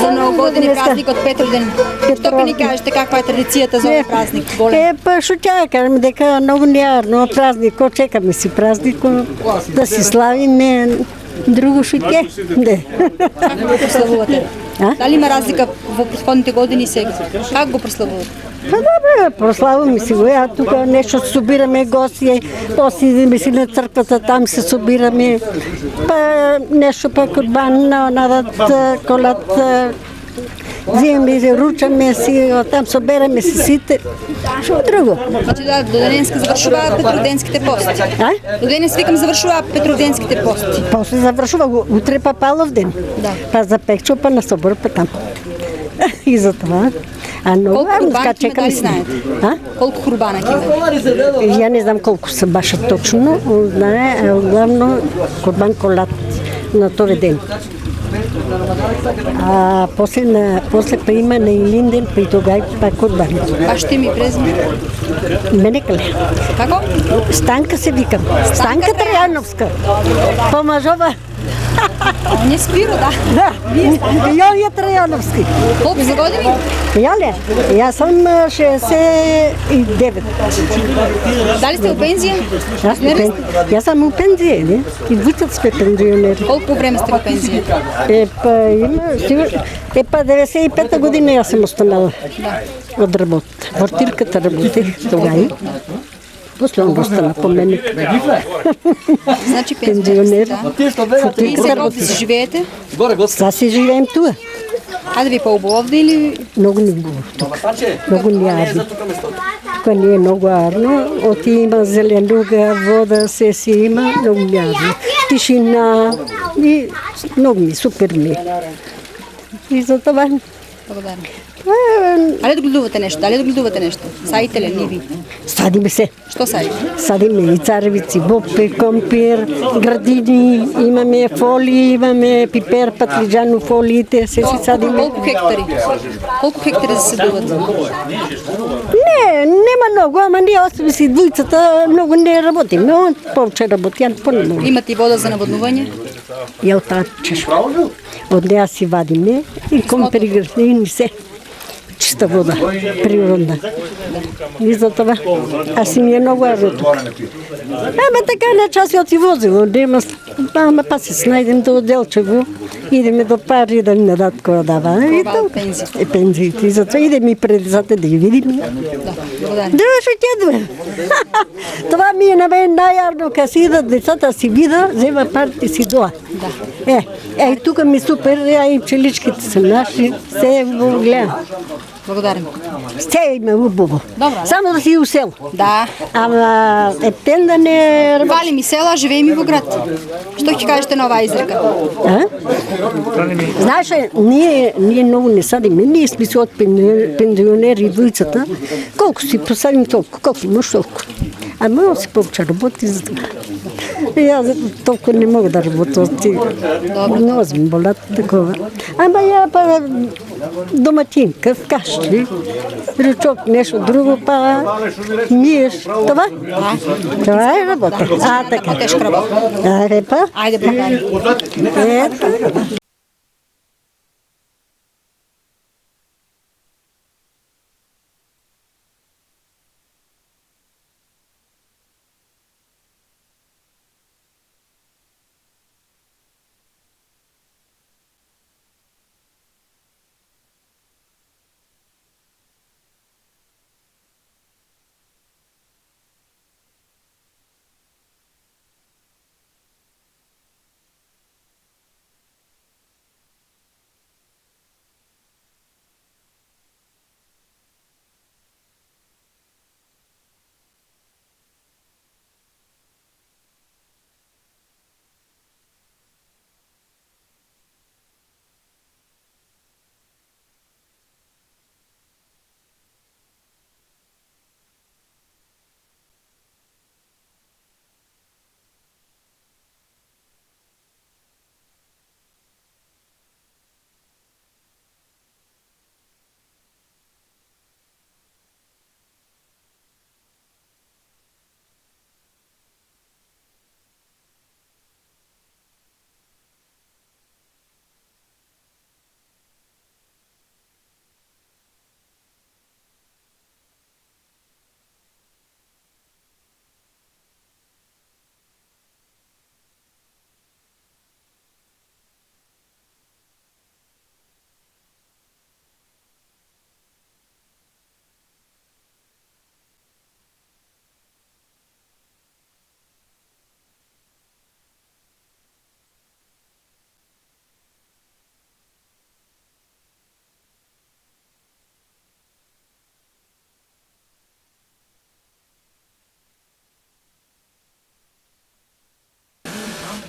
За новогоден празник од Петроден. Што ќе ни кажете, каква е традицијата за овој празник? Па што ќе кажам, дека многу неарно празник, чекаме си празник, да си славиме, друго што ќе. Како го прославувате? Дали има разлика во претходните години сега? Како го прославувате? Па добре, прославуваме си го, тука нешто собираме гости, осидеме си на црквата, там се собираме, па нешто па курбан, надат, колат, земеме, ручаме си, там собераме си сите, што друго. Значи да, до денеска завршуваат Петроденските пости. До денес викам завршуваат Петроденските пости. После завршува, утре па Павлов ден, па за пекчо, па на собор, па там. И за това. Колку хурбана ќе има, дали знаете? Колку хурбана ќе има? Ја не знам колку се баша точно, знае, главно курбан колат на тој ден. А после па има на Илинден, па и тогај па курбан. Баште ми презме? Менекале. Како? Станка се викам. Станка Трајановска. Помажова. Он е Спиро, да. Да, Јолија Трајановски. Колку за години? Јолија, јас сум 69. Дали сте у пензија? Јас сум у пензија, не? И двујцата сме пензионери. Колку време сте во пензија? Па 95-та година јас сум останала од работ. Вортирката работех тогај. После он остана по мене. Значи пензионер. И сега овде си живеете? Сега си живеем туа. А да ви по-убаво овде или? Многу не убаво тука. Многу не арно. Тука не е многу арно. Оти има зеленуга, вода, се си има, многу не арно. Тишина и многу ми, супер ми. И за това. Благодарам. Дали догледувате нешто? Дали догледувате нешто? Садите ли ниви? Садиме се. Што садите? Садиме и царевици, бопе, компир, градини, имаме фолии, имаме пипер, патлиџано, фолиите, се си садиме. Колку хектари? Колку хектари засадувате? Нема многу, ама ние освен си двојцата многу не работиме, повече работиме, по-немало. Имате и вода за наводнување? Ја од таа чешма. Од неа си вадиме и компир, градини се. чиста вода, природна. И за това. А си ми е много важно тук. Ама така на час ја ти возило, ама па се снајдем до Делчево, идеме до пари да не дадат која дава. И пензиите. И затоа идеме и пред децата да ги видим. Да, шо ќе това ми е на мен најарно, кога си идат децата си вида, зема парти си доа. Е, тука ми супер, и пчеличките се наши, се е гледам. Благодарим. Се има убаво. Добра. Само да си у село. Да. Ама ептен да не работи. Фали ми села, живеем и во град. Што ќе кажете на оваа изрека? Знаеш, ние много не садиме. Ние сме си од пензионери двојцата. Колку си посадим толку, колку имаш толку. Ама он си повече работи за това. Јас толку не мога да работя. Много сме болат такова. Ама ја па доматинка в кашли, ручок нешто друго, па миеш. Това? Това е работа. Така. Тешка работа. Ајде па. Ајде, благодарим. Ето.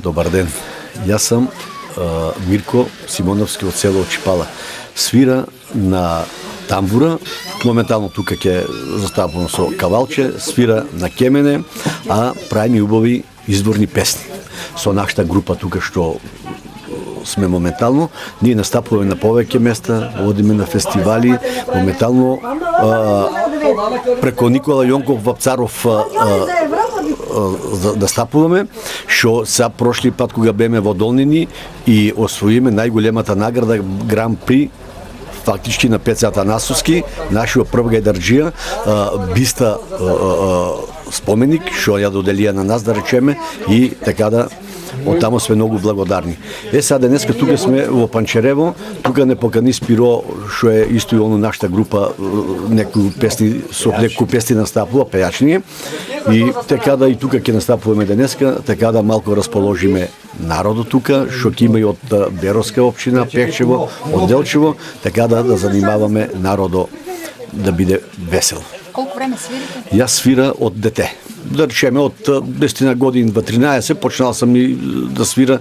Добар ден. Јас сум Мирко Симоновски од село Чипала. Свира на тамбура, моментално тука ќе заставам со кавалче, свира на кемене, а правиме убави изборни песни. Со нашата група тука што сме моментално, ние настапуваме на повеќе места, одиме на фестивали, моментално преко Никола Јонков Вапцаров да стапуваме, што са прошли пат кога беме во Долнини и освоиме најголемата награда Гран При фактички на Пеца Атанасовски, нашиот прв гајдарџија, биста споменик, што ја доделија на нас, да речеме, и така да од тамо сме многу благодарни. Сега денеска тука сме во Панчерево, тука не покани Спиро, што е исто и оно нашата група, некои песни, со некои песни настапува, пејачни, и така да и тука ќе настапуваме денеска, така да малку расположиме народот тука, што ќе има и од Беровска општина, Пехчево, од Делчево, така да занимаваме народот да биде весел. Колку време свирите? Јас свира од дете. Да речеме, од 10 години до 13, почнал сам и да свира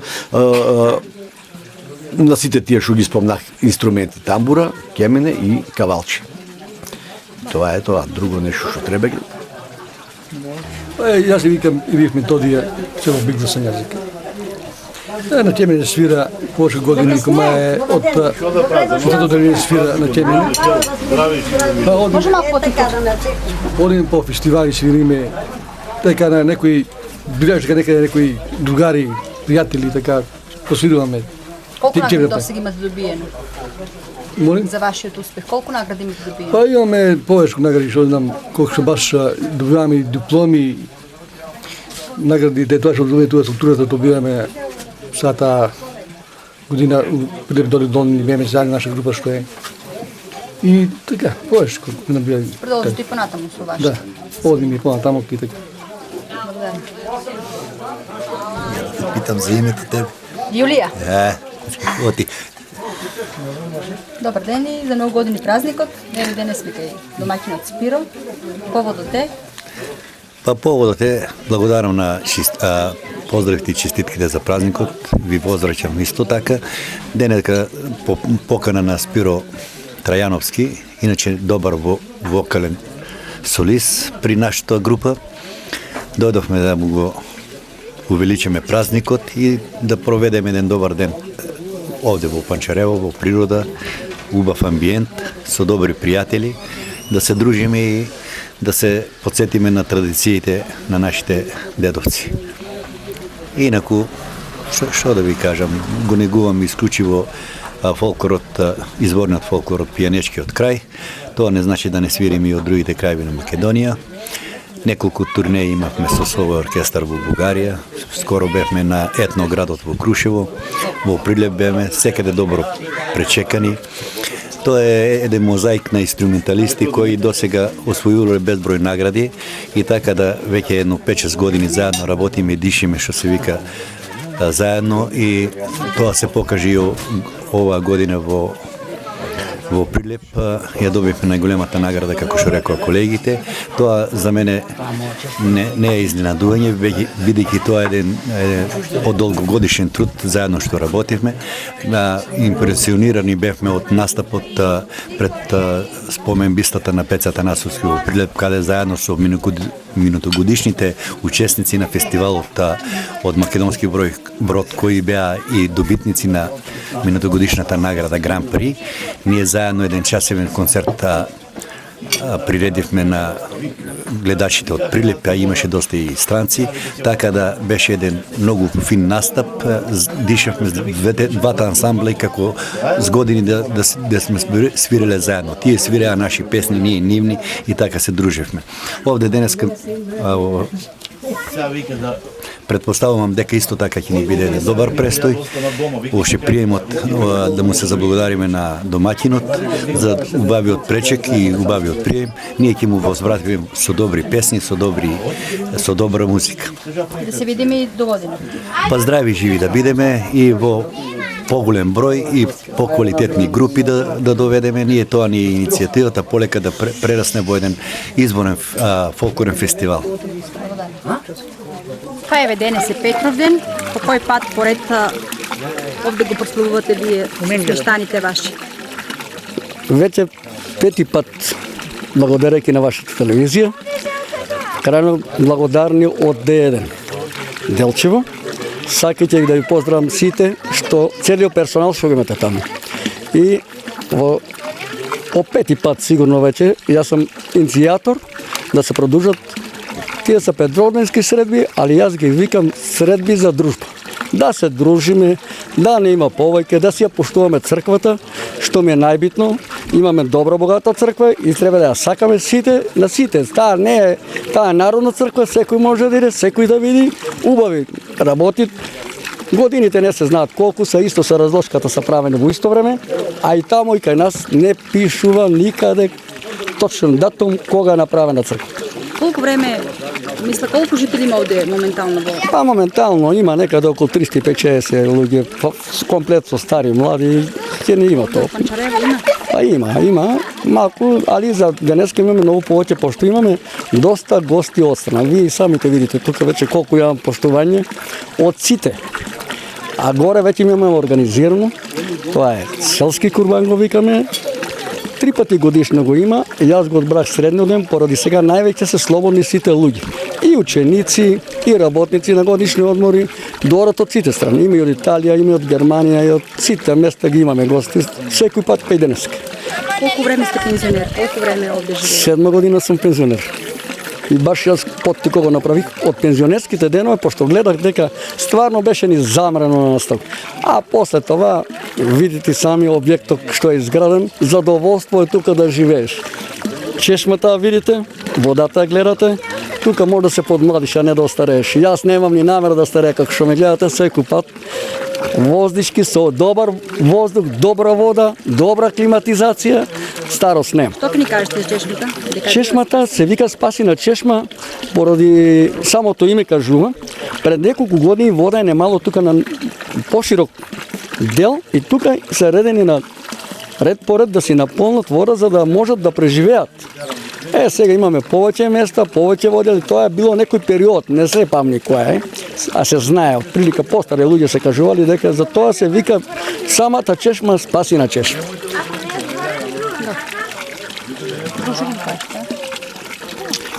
на сите тие што ги спомнах инструменти, тамбура, кемене и кавалче. Тоа е тоа, друго нешто што треба. Јас се викам Ивих Методија, село Биг за Сањазик. На кемене свира пошли години, кома е од да свира на кемене. Може малку потика? Одим по фестивали, свириме, така на некои, бидеш дека некаде некои другари, пријатели, така, посвируваме Колку награди досега имате добиено Молим? за вашиот успех? Колку награди имате добиено? Па имаме повече награди, што знам, колку што баш добиваме и дипломи, награди, тоа што добиваме тука структурата, добиваме сата година, пред долни време заедно наша група што е. И така, повече колку набија. Продолжите и понатаму со вашите. Да, одим и понатаму и така. Благодарам. Питам за името тебе. Јулија. Оти. Добар ден и за новогодини празникот. Еве денес вика и домаќинот Спиро. Поводот е Па поводот е, благодарам на поздравите и честитките за празникот. Ви поздравќам исто така. Денеска по покана на Спиро Трајановски, иначе добар вокален солист при нашата група. Дојдовме да му го увеличиме празникот и да проведеме еден добар ден овде во Панчарево, во природа, убав амбиент, со добри пријатели, да се дружиме и да се подсетиме на традициите на нашите дедовци. Инаку, што да ви кажам, го негувам исклучиво фолклорот, изворниот фолклор од пијанечкиот крај. Тоа не значи да не свирим и од другите крајеви на Македонија. Неколку турнеи имавме со Словој оркестар во Бугарија, скоро бевме на етноградот во Крушево, во Прилеп бевме, секаде добро пречекани. Тоа е еден мозаик на инструменталисти кои досега освојувале безброј награди и така да веќе едно 5-6 години заедно работиме и дишиме, што се вика, заедно, и тоа се покажи и оваа година во Прилеп. Ја добивме најголемата награда, како што рекоа колегите. Тоа за мене не е изненадување, бидејќи тоа е еден одолгогодишен труд заедно што работивме. Импресионирани бевме од настапот пред споменбистата на Пеца Атанасовски во Прилеп, каде заедно со минутогодишните учесници на фестивалот од македонски брод, кои беа и добитници на минутогодишната награда Гран При, ние заедно еден часовен концерт приредивме на гледачите од Прилеп, а имаше доста и странци, така да беше еден многу фин настап. Дишавме двата ансамбла и како с години да сме свиреле заедно. Тие свиреа наши песни, ние нивни, и така се дружевме. Овде денеска предпоставувам дека исто така ќе ни биде еден добар престој. Уште приемот да му се заблагодариме на домаќинот за убавиот пречек и убавиот прием. Ние ќе му возвратиме со добри песни, со добра музика. Да се видиме и до година. Па здрави живи да бидеме и во поголем број и поквалитетни групи да доведеме. Ние тоа ни е иницијативата полека да прерасне во еден изборен фолклорен фестивал. Па еве денес е Петровден. По кој пат поред овде го прославувате вие свештаните ваши? Веќе 5 пат, благодарејќи на вашата телевизија, крајно благодарни од Д1 Делчево. Сакајќи да ви поздравам сите, што целиот персонал што го имате таму. И по 5 пат сигурно веќе, јас сум иницијатор да се продолжат тие се петровденски средби, али јас ги викам средби за дружба. Да се дружиме, да не има повеќе, да си ја поштуваме црквата, што ми е најбитно. Имаме добра богата црква и треба да ја сакаме сите на сите. Таа е народна црква, секој може да иде, секој да види, убави работи. Годините не се знаат колку се, исто со разложката се правени во исто време, а и тамо и кај нас не пишува никаде точен датум кога е направена црквата. Колку време, колку жители има овде моментално во? Па моментално има некаде околу 350 луѓе, комплет со стари и млади, ќе не има тоа. Панчарево има? Па има малку, али за денеска имаме многу повеќе, пошто имаме доста гости од страна. Вие самите видите тука веќе колку имам поштување од сите. А горе веќе имаме организирано, тоа е селски курбан го викаме, 3 пати годишно го има, јас го одбрах средноден, поради сега највеќе се слободни сите луѓе. И ученици, и работници на годишни одмори, доаѓаат од сите страни. Има и од Италија, има и од Германија, и од сите места ги имаме гости, секој пат па и денеска. Колку време сте пензионер? Колку време овде живеете? 7 година сум пензионер. И баш јас поттико го направих од пензионерските денови, пошто гледах дека стварно беше ни замрено на настап. А после това, видите сами објектот што е изграден, задоволство е тука да живееш. Чешмата видите, водата гледате, тука може да се подмладиш, а не да остарееш. Јас немам ни намера да старея, како што ме гледате секој пат. Воздишки со добар воздух, добра вода, добра климатизација, старост нема. Што ни кажете за чешмата? Чешмата се вика Спасина чешма, поради самото име кажува. Пред неколку години вода е немало тука на поширок дел и тука се редени на ред по ред да си наполнат вода за да можат да преживеат. Сега имаме повеќе места, повеќе вода, тоа е било некој период, не се памни која е, а се знае, од прилика постари луѓе се кажували дека за тоа се вика самата чешма Спасина чешма.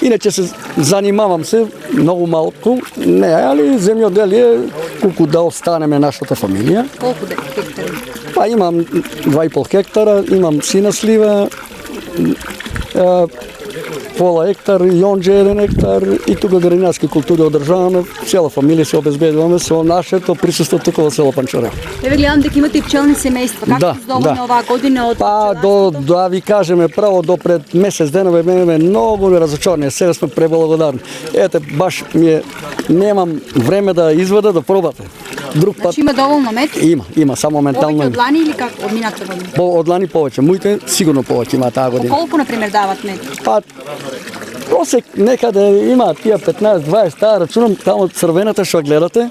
Иначе се занимавам се многу малку, не, али земјоделие, колку да останеме нашата фамилија. Колку хектари? Па имам 2,5 хектара, имам сина слива, пола хектар, јонџе 1 хектар и тука градинарски култури одржаваме, цела фамилија се обезбедуваме со нашето присуство тука во село Панчарево. Еве гледам дека имате и пчелни семејства. Како се задоволни оваа година од Па да ви кажеме право до пред месец денове беме многу разочарани, сега сме преблагодарни. Ете баш немам време да извада да пробате. Друг пат. Значи има доволно мед? Има, само моментално. Повеќе од лани или како од минатата година? Од лани повеќе, моите сигурно повеќе има таа година. Колку на пример дават мед? Па просек некаде има тие 15-20, таа рачунам таму црвената што гледате,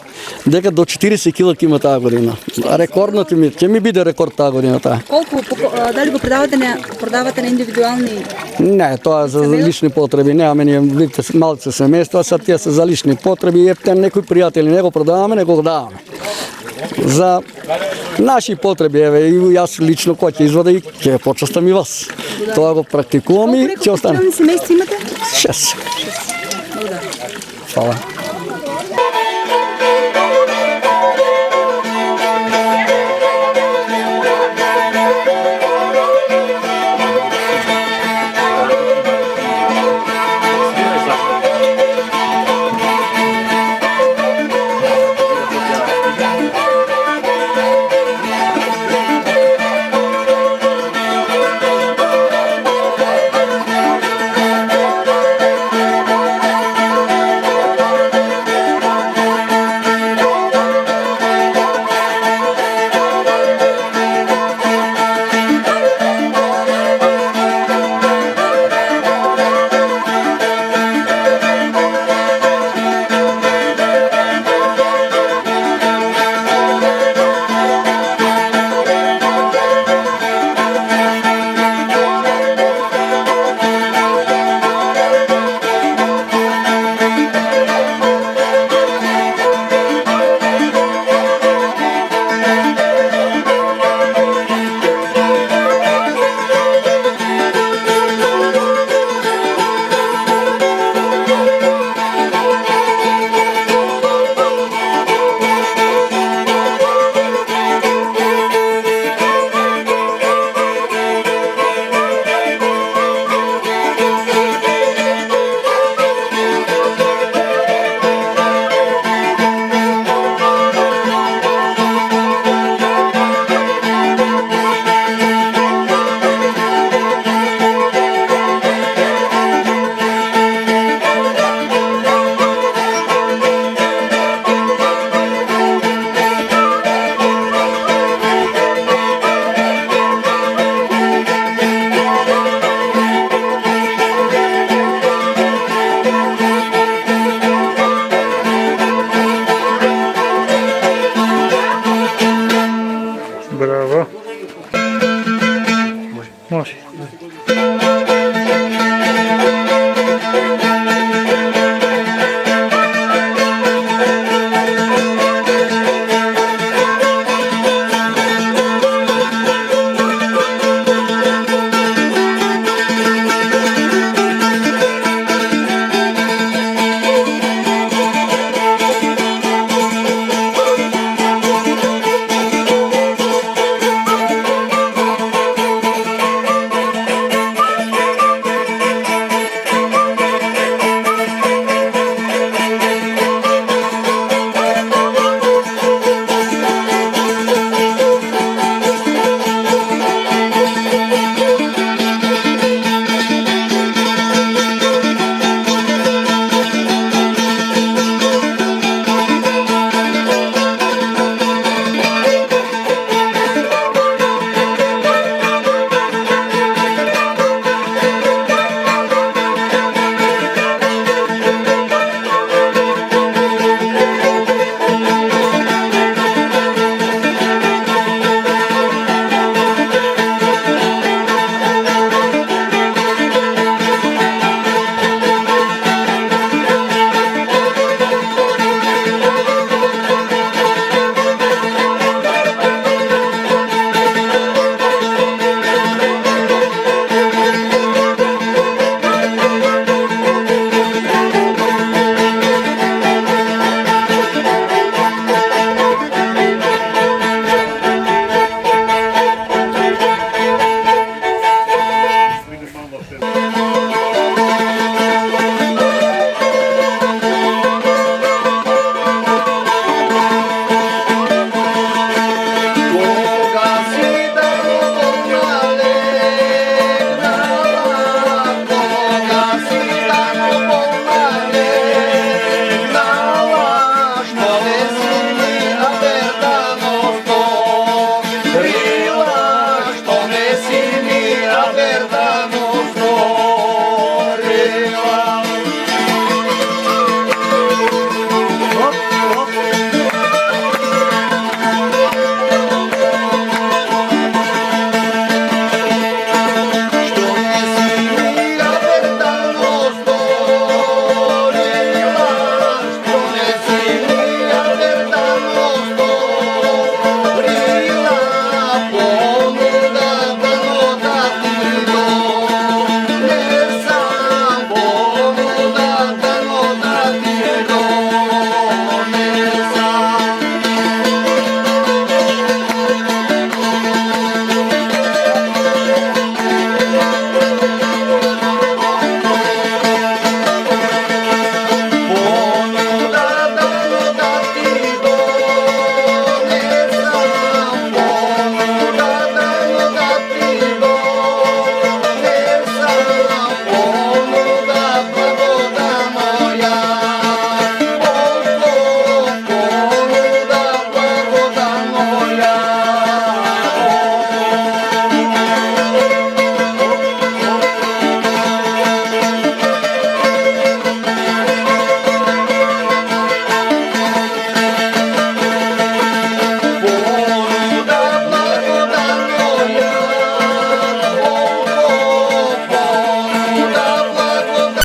дека до 40 кг има таа година. Рекордното ми, ќе ми биде рекорд таа година таа. Колку дали го продавате на индивидуални? Не, тоа за лични потреби, немаме ние видите малце семејства, са тие се за лични потреби, ептен некои пријатели не го продаваме, не го даваме. За наши потреби, еве, и јас лично кој ќе извада и ќе почастам и вас. Тоа го практикувам и ќе остане. Колку семејства имате? 6. Фала.